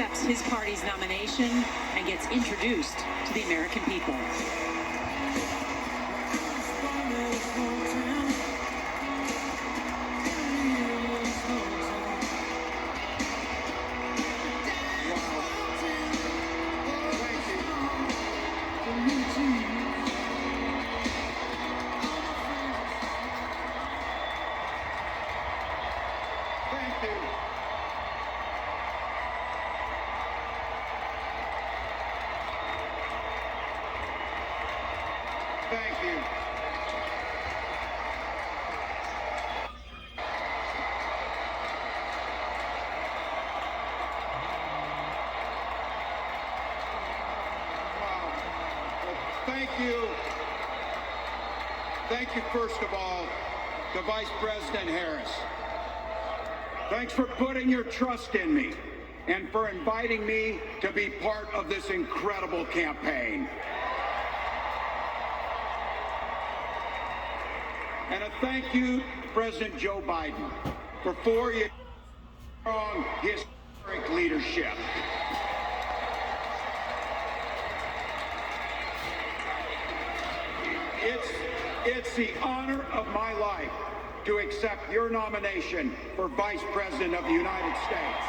accepts his party's nomination and gets introduced to the American people. Thank you. Wow. Well, thank you. Thank you, first of all, to Vice President Harris. Thanks for putting your trust in me and for inviting me to be part of this incredible campaign. And a thank you to President Joe Biden for 4 years of strong historic leadership. It's the honor of my life to accept your nomination for Vice President of the United States.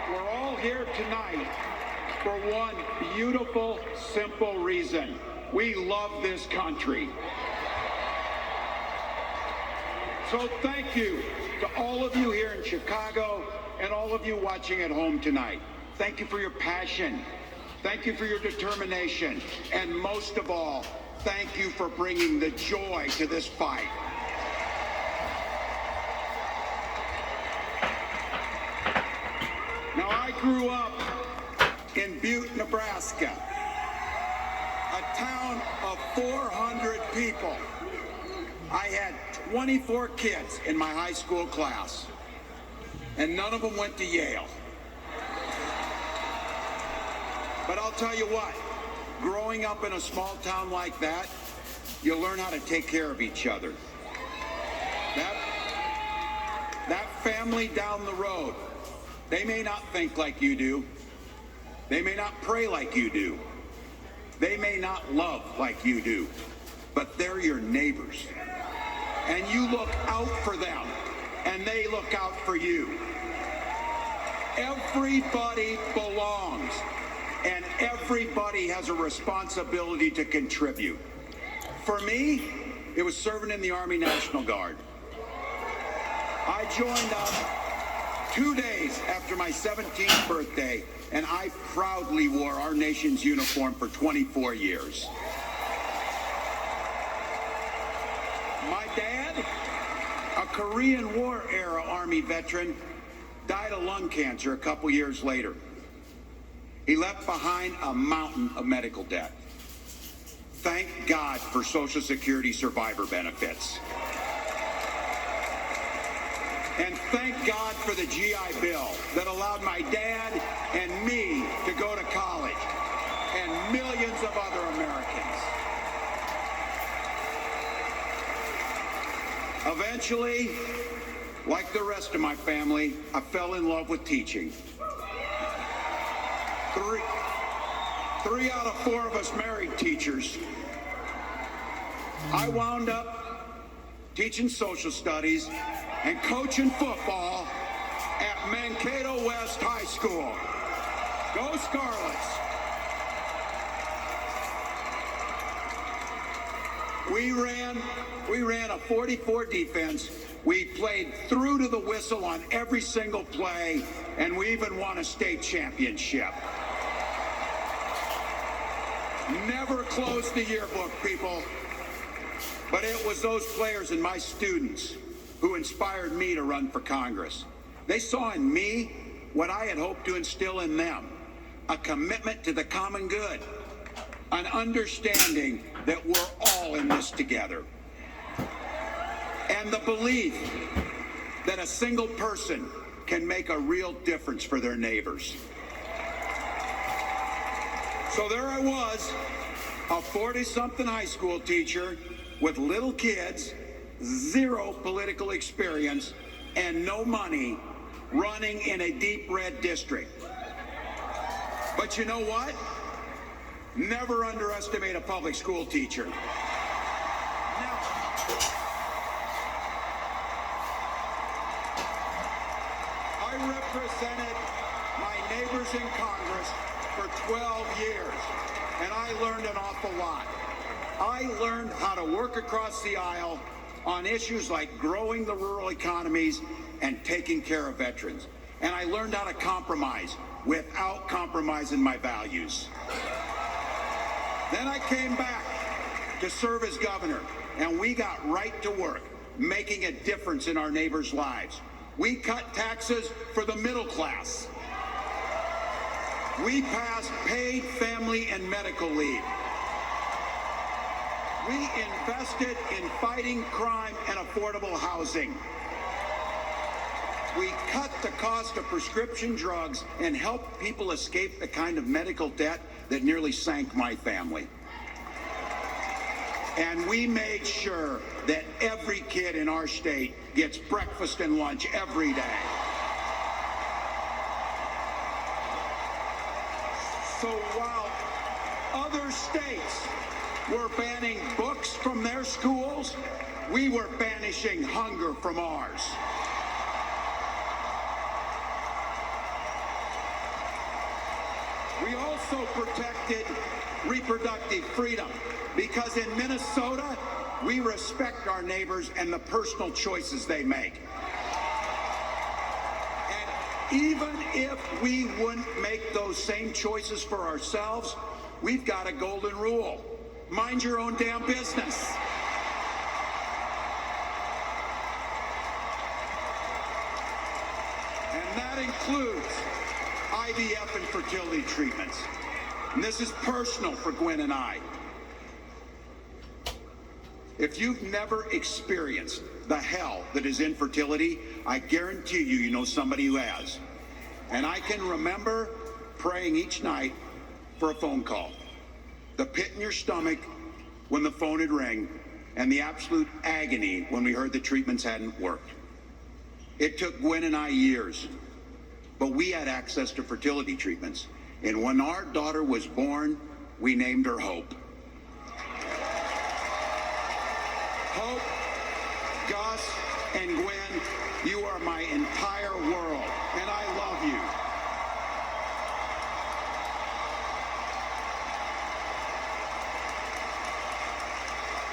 We're all here tonight for one beautiful, simple reason. We love this country. So thank you to all of you here in Chicago and all of you watching at home tonight. Thank you for your passion. Thank you for your determination. And most of all, thank you for bringing the joy to this fight. Now, I grew up in Butte, Nebraska, a town of 400 people. I had 24 kids in my high school class, and none of them went to Yale. But I'll tell you what, growing up in a small town like that, you learn how to take care of each other. That family down the road, they may not think like you do. They may not pray like you do. They may not love like you do. But they're your neighbors. And you look out for them, and they look out for you. Everybody belongs, and everybody has a responsibility to contribute. For me, it was serving in the Army National Guard. I joined up 2 days after my 17th birthday, and I proudly wore our nation's uniform for 24 years. My dad, a Korean War era Army veteran, died of lung cancer a couple years later. He left behind a mountain of medical debt. Thank God for Social Security survivor benefits. And thank God for the GI Bill that allowed my dad and me to go to college, and millions of other Americans. Eventually, like the rest of my family, I fell in love with teaching. Three out of 4 of us married teachers. I wound up teaching social studies and coaching football at Mankato West High School. Go Scarlets! We ran a 44 defense. We played through to the whistle on every single play, and we even won a state championship. Never closed the yearbook, people. But it was those players and my students who inspired me to run for Congress. They saw in me what I had hoped to instill in them, a commitment to the common good, an understanding that we're all in this together, and the belief that a single person can make a real difference for their neighbors. So there I was, a 40-something high school teacher with little kids zero political experience and no money running in a deep red district. But you know what? Never underestimate a public school teacher. I represented my neighbors in Congress for 12 years, and I learned an awful lot. I learned how to work across the aisle on issues like growing the rural economies and taking care of veterans. And I learned how to compromise without compromising my values. Then I came back to serve as governor, and we got right to work, making a difference in our neighbors' lives. We cut taxes for the middle class. We passed paid family and medical leave. We invested in fighting crime and affordable housing. We cut the cost of prescription drugs and helped people escape the kind of medical debt that nearly sank my family. And we made sure that every kid in our state gets breakfast and lunch every day. So while other states were banning books from their schools, we were banishing hunger from ours. We also protected reproductive freedom because in Minnesota, we respect our neighbors and the personal choices they make. And even if we wouldn't make those same choices for ourselves, we've got a golden rule. Mind your own damn business. And that includes IVF and fertility treatments. And this is personal for Gwen and I. If you've never experienced the hell that is infertility, I guarantee you, you know somebody who has. And I can remember praying each night for a phone call. The pit in your stomach when the phone would ring, and the absolute agony when we heard the treatments hadn't worked. It took Gwen and I years, but we had access to fertility treatments. And when our daughter was born, we named her Hope. Hope, Gus, and Gwen, you are my entire world, and I love you.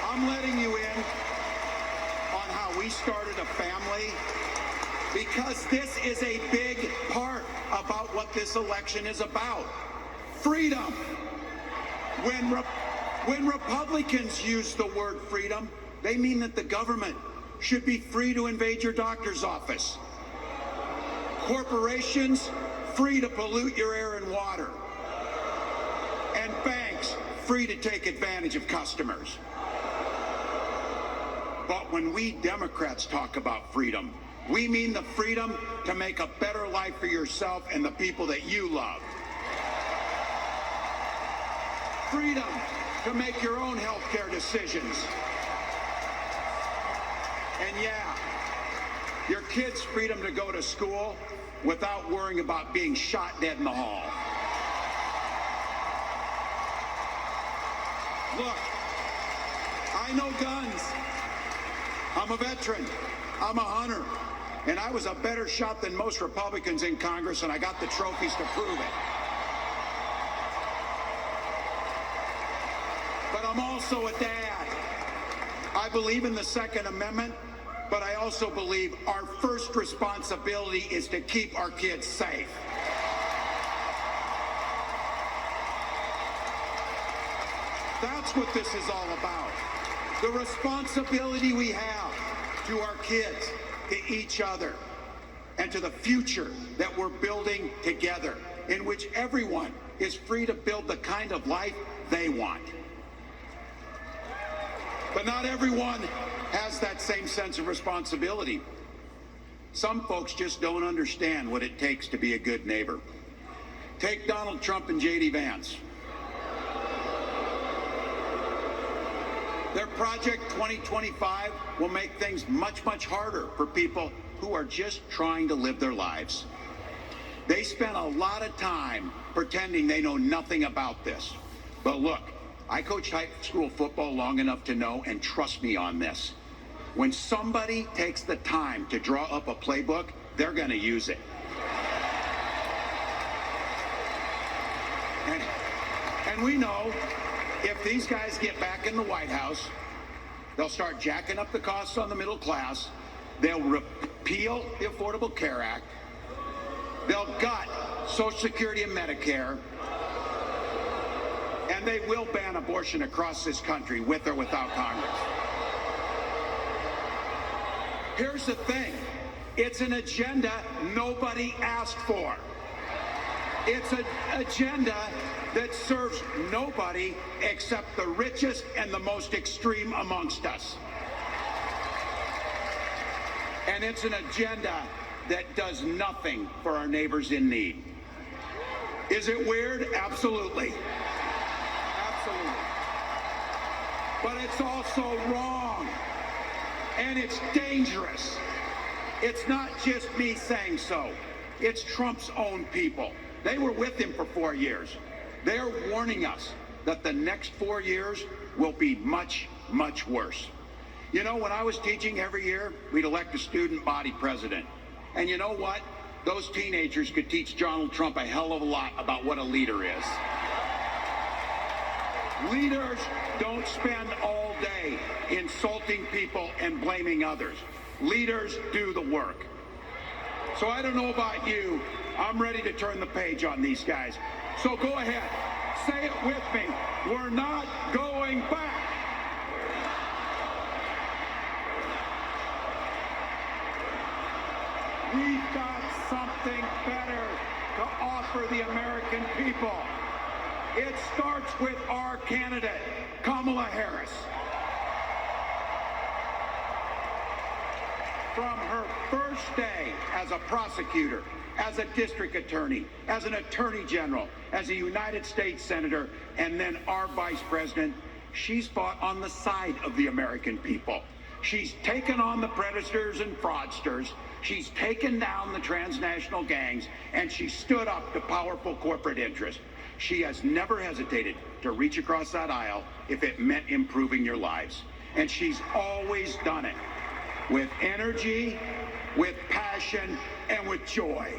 I'm letting you in on how we started a family because this is a big part about what this election is about. Freedom. When Republicans use the word freedom, they mean that the government should be free to invade your doctor's office. Corporations free to pollute your air and water. And banks free to take advantage of customers. But when we Democrats talk about freedom, we mean the freedom to make a better life for yourself and the people that you love. Freedom to make your own health care decisions. And yeah, your kids' freedom to go to school without worrying about being shot dead in the hall. Look, I know guns. I'm a veteran. I'm a hunter. And I was a better shot than most Republicans in Congress, and I got the trophies to prove it. But I'm also a dad. I believe in the Second Amendment, but I also believe our first responsibility is to keep our kids safe. That's what this is all about. The responsibility we have to our kids, to each other, and to the future that we're building together, in which everyone is free to build the kind of life they want. But not everyone has that same sense of responsibility. Some folks just don't understand what it takes to be a good neighbor. Take Donald Trump and J.D. Vance. Their Project 2025 will make things much, much harder for people who are just trying to live their lives. They spent a lot of time pretending they know nothing about this. But look, I coached high school football long enough to know, and trust me on this, when somebody takes the time to draw up a playbook, they're going to use it. And we know if these guys get back in the White House, they'll start jacking up the costs on the middle class. They'll repeal the Affordable Care Act. They'll gut Social Security and Medicare. And they will ban abortion across this country, with or without Congress. Here's the thing. It's an agenda nobody asked for. It's an agenda that serves nobody except the richest and the most extreme amongst us. And it's an agenda that does nothing for our neighbors in need. Is it weird? Absolutely. Absolutely. But it's also wrong. And it's dangerous. It's not just me saying so. It's Trump's own people. They were with him for 4 years. They're warning us that the next 4 years will be much, much worse. You know, when I was teaching every year, we'd elect a student body president. And you know what? Those teenagers could teach Donald Trump a hell of a lot about what a leader is. Leaders don't spend all day insulting people and blaming others. Leaders do the work. So I don't know about you. I'm ready to turn the page on these guys. So go ahead. Say it with me. We're not going back. We've got something better to offer the American people. It starts with our candidate, Kamala Harris. From her first day as a prosecutor, as a district attorney, as an attorney general, as a United States senator, and then our vice president, she's fought on the side of the American people. She's taken on the predators and fraudsters. She's taken down the transnational gangs, and she stood up to powerful corporate interests. She has never hesitated to reach across that aisle if it meant improving your lives. And she's always done it with energy, with passion, and with joy.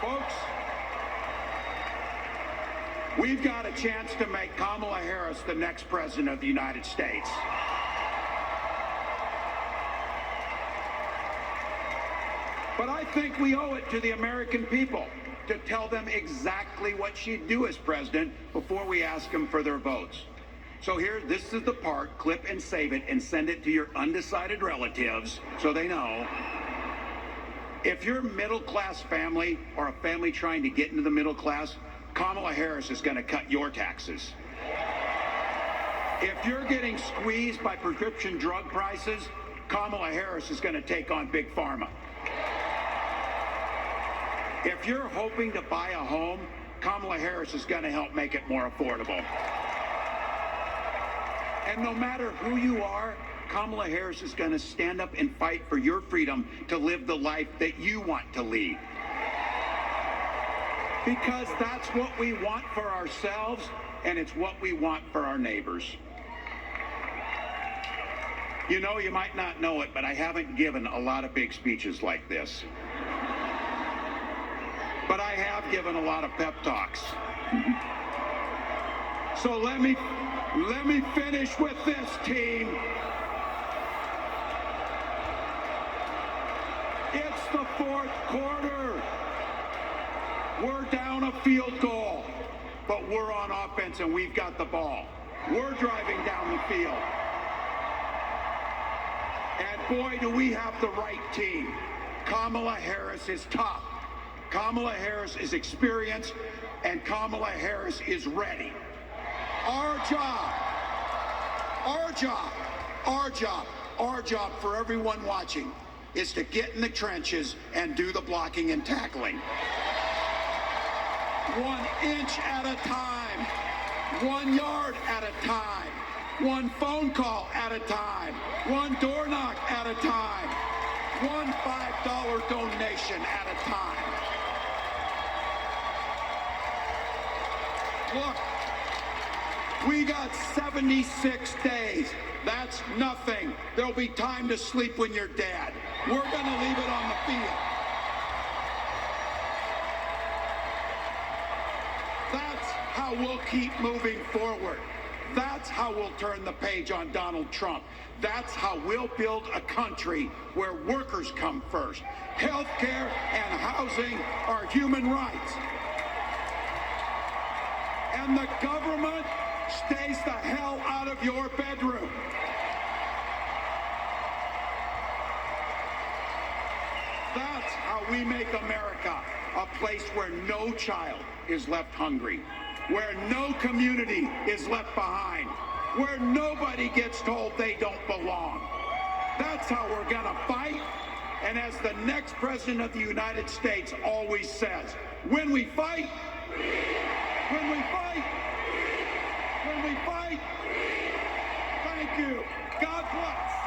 Folks, we've got a chance to make Kamala Harris the next president of the United States. But I think we owe it to the American people to tell them exactly what she'd do as president before we ask them for their votes. So here, this is the part, clip and save it and send it to your undecided relatives so they know. If you're a middle-class family or a family trying to get into the middle class, Kamala Harris is going to cut your taxes. If you're getting squeezed by prescription drug prices, Kamala Harris is going to take on Big Pharma. If you're hoping to buy a home, Kamala Harris is going to help make it more affordable. And no matter who you are, Kamala Harris is going to stand up and fight for your freedom to live the life that you want to lead. Because that's what we want for ourselves, and it's what we want for our neighbors. You know, you might not know it, but I haven't given a lot of big speeches like this. But I have given a lot of pep talks. So let me finish with this, team. It's the fourth quarter. We're down a field goal, but we're on offense and we've got the ball. We're driving down the field. And boy, do we have the right team. Kamala Harris is tough. Kamala Harris is experienced, and Kamala Harris is ready. Our job for everyone watching is to get in the trenches and do the blocking and tackling. 1 inch at a time. 1 yard at a time, 1 phone call at a time, 1 door knock at a time, 1 $5 donation at a time. Look, we got 76 days. That's nothing. There'll be time to sleep when you're dead. We're going to leave it on the field. That's how we'll keep moving forward. That's how we'll turn the page on Donald Trump. That's how we'll build a country where workers come first. Healthcare and housing are human rights. And the government stays the hell out of your bedroom. That's how we make America a place where no child is left hungry, where no community is left behind, where nobody gets told they don't belong. That's how we're gonna fight. And as the next president of the United States always says, when we fight, when we fight, when we fight, thank you. God bless.